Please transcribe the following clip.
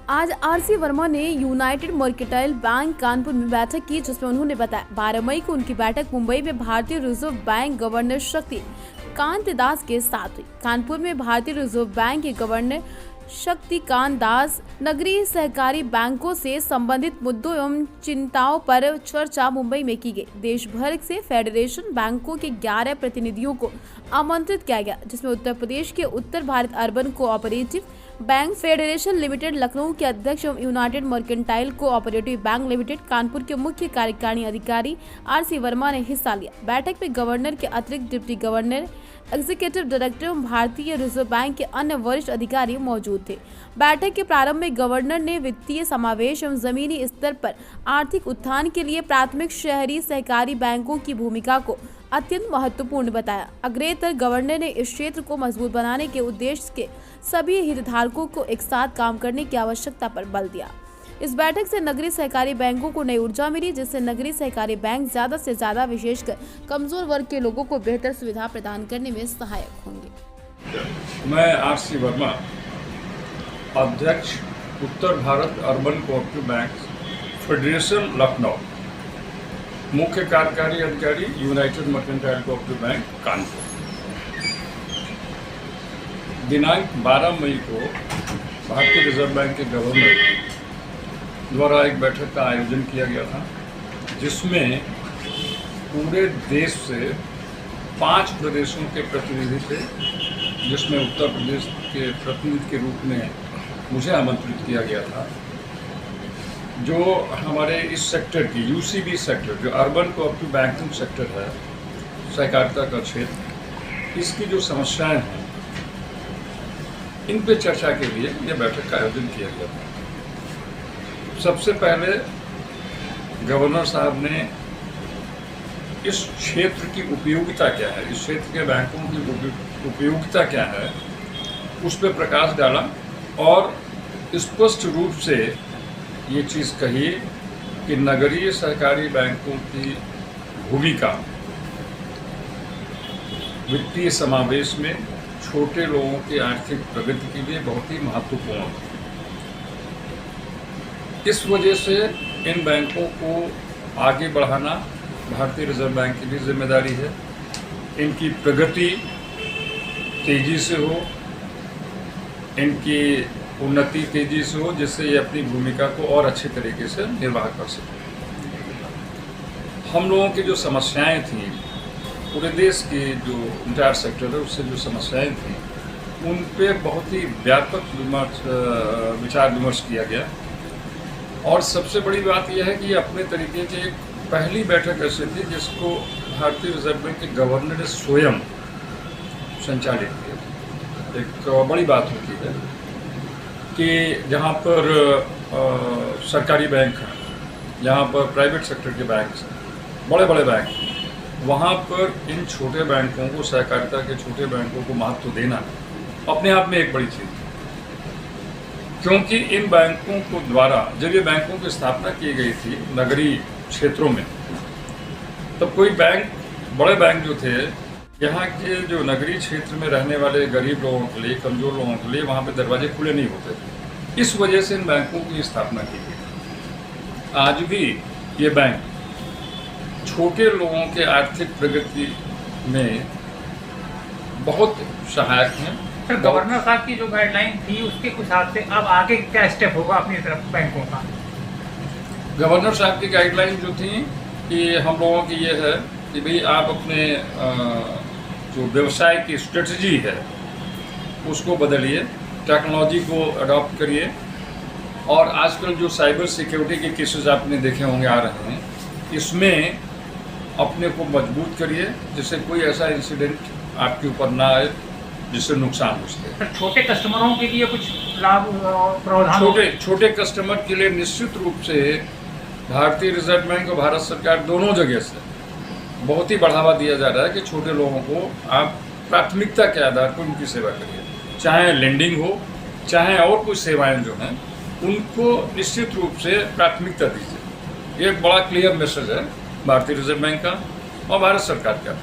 आज आरसी वर्मा ने United mercantile bank Kanpur में बैठक की, जिसमें उन्होंने बताया 12 मई को उनकी बैठक मुंबई में भारतीय रिजर्व बैंक गवर्नर शक्ति कांत दास के साथ हुई। कानपुर में भारतीय रिजर्व बैंक के गवर्नर शक्तिकांत दास नगरीय सहकारी बैंकों से संबंधित मुद्दों एवं चिंताओं पर चर्चा मुंबई में की गई। देश भर से फेडरेशन बैंकों के 11 प्रतिनिधियों को आमंत्रित किया गया, जिसमें उत्तर प्रदेश के Uttar Bharat urban cooperative bank federation limited Lucknow के अध्यक्ष एवं united mercantile cooperative bank limited Kanpur के मुख्य कार्यकारिणी अधिकारी आरसी वर्मा ने हिस्सा लिया। बैठक में गवर्नर के अतिरिक्त डिप्टी गवर्नर, एग्जीक्यूटिव डायरेक्टर एवं भारतीय रिजर्व बैंक के अन्य वरिष्ठ अधिकारी मौजूद थे। बैठक के प्रारंभ में गवर्नर ने वित्तीय समावेश एवं जमीनी स्तर पर आर्थिक उत्थान के लिए प्राथमिक शहरी सहकारी बैंकों की भूमिका को अत्यंत महत्वपूर्ण बताया। अग्रेतर गवर्नर ने इस क्षेत्र को मजबूत बनाने के उद्देश्य के सभी हितधारकों को एक साथ काम करने की आवश्यकता पर बल दिया। इस बैठक से नगरीय सहकारी बैंकों को नई ऊर्जा मिली, जिससे नगरीय सहकारी बैंक ज्यादा से ज्यादा विशेषकर कमजोर वर्ग के लोगों को बेहतर सुविधा प्रदान करने में सहायक होंगे। मैं आरसी वर्मा, अध्यक्ष Uttar Bharat urban cooperative bank federation Lucknow, मुख्य कार्यकारी अधिकारी united mercantile cooperative bank Kanpur. दिनांक 12 मई को भारतीय रिजर्व बैंक के गवर्नर द्वारा एक बैठक का आयोजन किया गया था, जिसमें पूरे देश से 5 प्रदेशों के प्रतिनिधि थे, जिसमें उत्तर प्रदेश के प्रतिनिधि के रूप में मुझे आमंत्रित किया गया था। जो हमारे इस सेक्टर की यूसीबी सेक्टर, जो अर्बन कोऑपरेटिव बैंकिंग सेक्टर है, सहकारिता का क्षेत्र, इसकी जो समस्याएं हैं, इन पे चर्चा के लिए यह बैठक का आयोजन किया गया था। सबसे पहले गवर्नर साहब ने इस क्षेत्र की उपयोगिता क्या है, इस क्षेत्र के बैंकों की उपयोगिता क्या है, उस पर प्रकाश डाला और स्पष्ट रूप से ये चीज़ कही कि नगरीय सहकारी बैंकों की भूमिका वित्तीय समावेश में छोटे लोगों की आर्थिक प्रगति के लिए बहुत ही महत्वपूर्ण है। इस वजह से इन बैंकों को आगे बढ़ाना भारतीय रिजर्व बैंक की भी जिम्मेदारी है। इनकी प्रगति तेजी से हो, इनकी उन्नति तेजी से हो, जिससे ये अपनी भूमिका को और अच्छे तरीके से निर्वाह कर सके। हम लोगों की जो समस्याएं थी, पूरे देश की जो इंटायर सेक्टर है उससे जो समस्याएं थी, उन पे बहुत ही व्यापक विचार विमर्श किया गया। और सबसे बड़ी बात यह है कि अपने तरीके की एक पहली बैठक ऐसी थी जिसको भारतीय रिजर्व बैंक के गवर्नर ने स्वयं संचालित किया। एक बड़ी बात होती है कि जहाँ पर सरकारी बैंक हैं, जहाँ पर प्राइवेट सेक्टर के बैंक हैं, बड़े बड़े बैंक हैं, वहाँ पर इन छोटे बैंकों को, सहकारिता के छोटे बैंकों को महत्व देना अपने आप में एक बड़ी चीज़ है। क्योंकि इन बैंकों को द्वारा जब ये बैंकों की स्थापना की गई थी नगरीय क्षेत्रों में, तब कोई बैंक, बड़े बैंक जो थे, यहाँ के जो नगरीय क्षेत्र में रहने वाले गरीब लोगों के लिए, कमज़ोर लोगों के लिए वहाँ पे दरवाजे खुले नहीं होते थे। इस वजह से इन बैंकों की स्थापना की गई। आज भी ये बैंक छोटे लोगों के आर्थिक प्रगति में बहुत सहायक हैं। सर, गवर्नर साहब की जो गाइडलाइन थी उसके हिसाब से अब आगे क्या स्टेप होगा अपनी तरफ बैंकों का? गवर्नर साहब की गाइडलाइन जो थी कि हम लोगों की ये है कि भाई आप अपने जो व्यवसाय की स्ट्रेटजी है उसको बदलिए, टेक्नोलॉजी को अडॉप्ट करिए। और आजकल जो साइबर सिक्योरिटी के केसेस आपने देखे होंगे आ रहे हैं, इसमें अपने को मजबूत करिए, जिससे कोई ऐसा इंसिडेंट आपके ऊपर ना आए जिससे नुकसान हो सके। छोटे कस्टमरों के लिए कुछ लाभ प्रावधान? छोटे कस्टमर के लिए निश्चित रूप से भारतीय रिजर्व बैंक और भारत सरकार दोनों जगह से बहुत ही बढ़ावा दिया जा रहा है कि छोटे लोगों को आप प्राथमिकता के आधार पर उनकी सेवा करिए, चाहे लेंडिंग हो, चाहे और कुछ सेवाएं जो हैं उनको निश्चित रूप से प्राथमिकता दीजिए। ये एक बड़ा क्लियर मैसेज है भारतीय रिजर्व बैंक का और भारत सरकार का।